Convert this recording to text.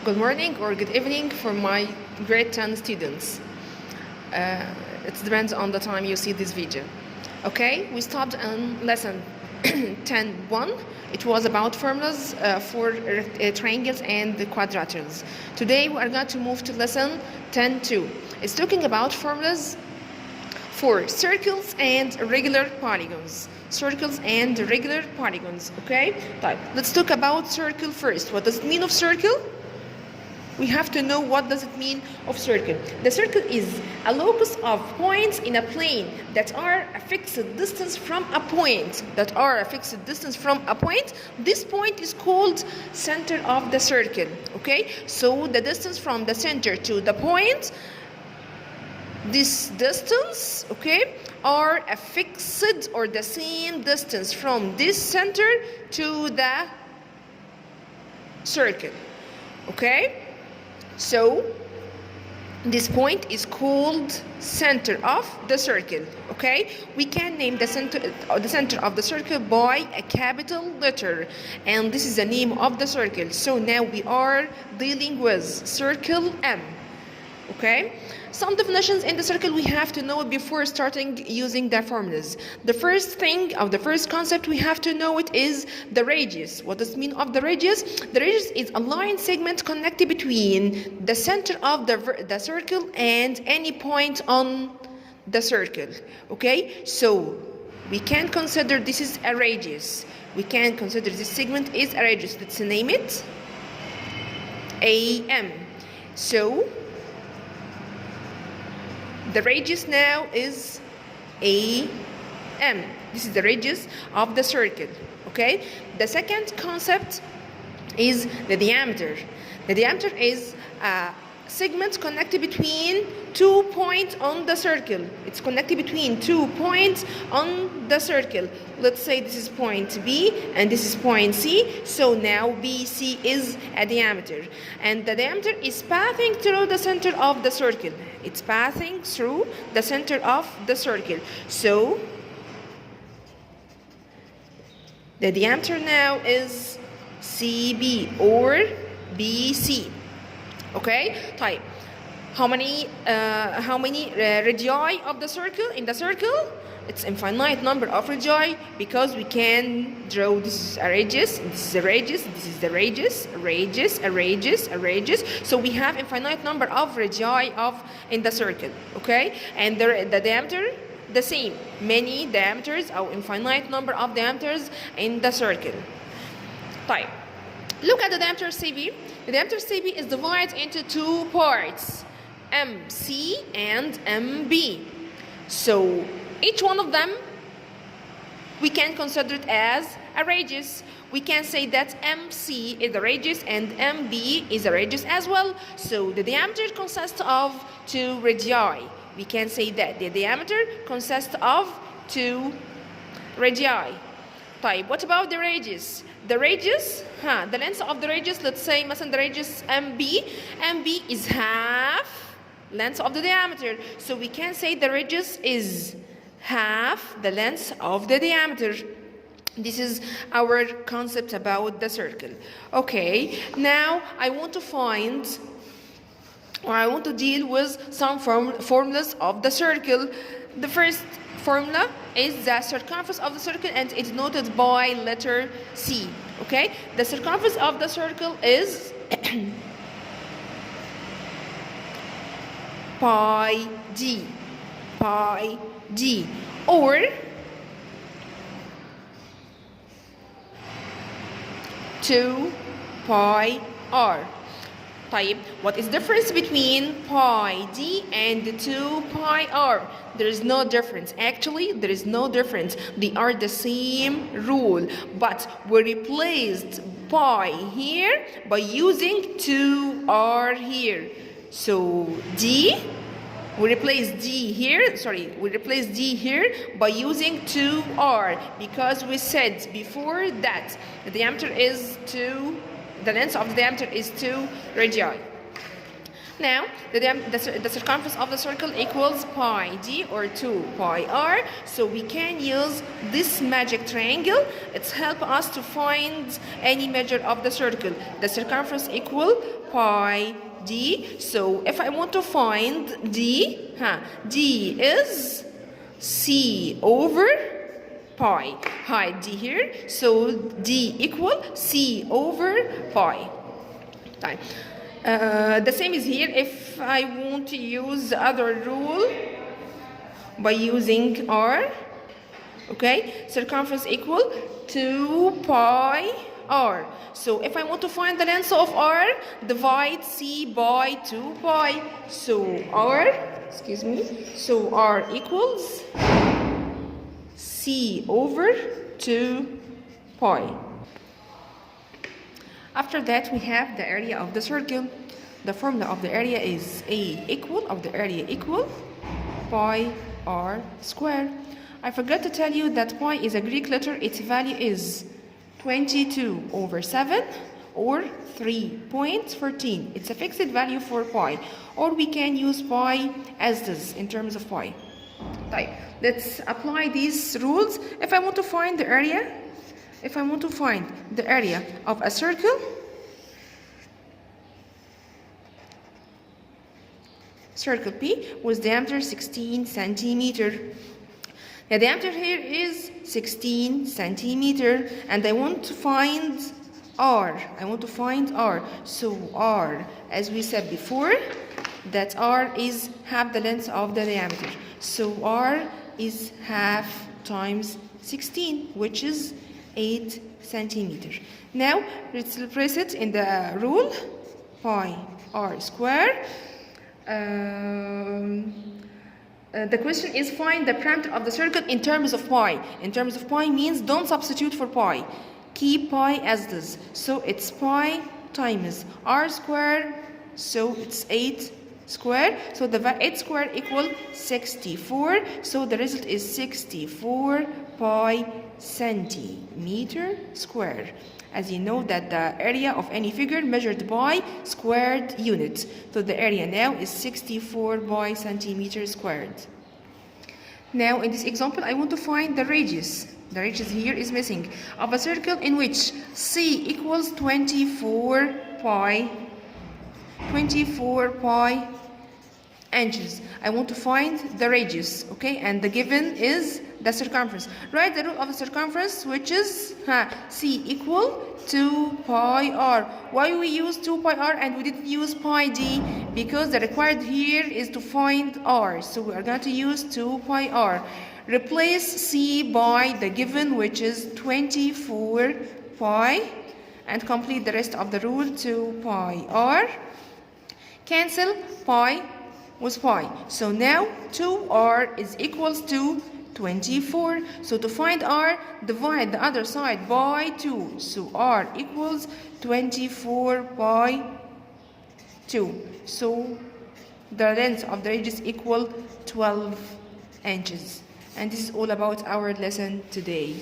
Good morning or good evening for my grade 10 students. It depends on the time you see this video. Okay, we stopped on lesson 10.1. It was about formulas for triangles and the quadrilaterals. Today we are going to move to lesson 10.2. It's talking about formulas for circles and regular polygons. Circles and regular polygons. Okay, let's talk about circle first. What does it mean of circle? We have to know what does it mean of circle. The circle is a locus of points in a plane that are a fixed distance from a point. This point is called center of the circle. Okay, so the distance from the center to the point, this distance, okay, are a fixed or the same distance from this center to the circle. Okay, so this point is called center of the circle. Okay, we can name the center of the circle by a capital letter, and this is the name of the circle. So now we are dealing with circle M. Okay, some definitions in the circle we have to know before starting using the formulas. The first thing, or the first concept we have to know it is the radius. What does it mean of the radius? The radius is a line segment connected between the center of the circle and any point on the circle. Okay, so we can consider this is a radius. We can consider this segment is a radius. Let's name it AM. So the radius now is AM. This is the radius of the circle. Okay. The second concept is the diameter. The diameter is a segment connected between 2 points on the circle. It's connected between 2 points on the circle. Let's say this is point B and this is point C. So now BC is a diameter. And the diameter is passing through the center of the circle. It's passing through the center of the circle. So the diameter now is CB or BC. Okay, type. How many radii of the circle in the circle? It's infinite number of radii because we can draw this is a radius, this is a radius, this is the radius, a radius. So we have infinite number of radii in the circle. Okay, and the diameter the same. Many diameters or infinite number of diameters in the circle. Type. Look at the diameter CB. The diameter CB is divided into two parts, MC and MB. So each one of them we can consider it as a radius. We can say that MC is a radius and MB is a radius as well. So the diameter consists of two radii. We can say that the diameter consists of two radii. Type. What about the radius? The radius, the length of the radius, let's say the radius MB. MB is half length of the diameter. So we can say the radius is half the length of the diameter. This is our concept about the circle. Okay, now I want to find, or I want to deal with some formulas of the circle. The first formula is the circumference of the circle, and it's noted by letter C. Okay, the circumference of the circle is pi d, or two pi r. Type. What is the difference between pi d and 2 pi r? There is no difference. Actually, there is no difference. They are the same rule, but we replaced pi here by using 2r here. So d, we replace d here. We replace d here by using 2r because we said before that the diameter is 2. The length of the diameter is 2 radii. Now, the circumference of the circle equals pi d or 2 pi r. So we can use this magic triangle. It's help us to find any measure of the circle. The circumference equal pi d. So if I want to find d, d is c over pi. Hide d here. So d equal c over pi. The same is here. If I want to use the other rule by using r, okay, circumference equal 2 pi r. So if I want to find the length of r, divide c by 2 pi. So r, so r equals c over 2 pi. After that, we have the area of the circle. The formula of the area is area equal pi r square. I forgot to tell you that pi is a Greek letter. Its value is 22 over 7 or 3.14. It's a fixed value for pi. Or we can use pi as this in terms of pi. Let's apply these rules. If I want to find the area of a circle, circle P with diameter 16 centimeter. The diameter here is 16 centimeter, and I want to find R. So R, as we said before, that R is half the length of the diameter. So R is half times 16, which is 8 centimeter. Now let's replace it in the rule pi r square. The question is find the parameter of the circle in terms of pi. In terms of pi means don't substitute for pi. Keep pi as this. So it's pi times r square. So it's 8 square. So the 8 square equal 64. So the result is 64 pi centimeter square. As you know that the area of any figure measured by squared units. So the area now is 64 by centimeter squared. Now in this example I want to find the radius. The radius here is missing of a circle in which c equals 24 pi inches. I want to find the radius, okay, and the given is the circumference. Write the rule of the circumference, which is c equal 2 pi r. Why we use 2 pi r and we didn't use pi d? Because the required here is to find r, so we are going to use 2 pi r. Replace c by the given, which is 24 pi, and complete the rest of the rule. 2 pi r. Cancel pi with pi. So now 2r is equals to 24. So to find r, divide the other side by 2. So r equals 24 by 2. So the length of the radius equal 12 inches. And this is all about our lesson today.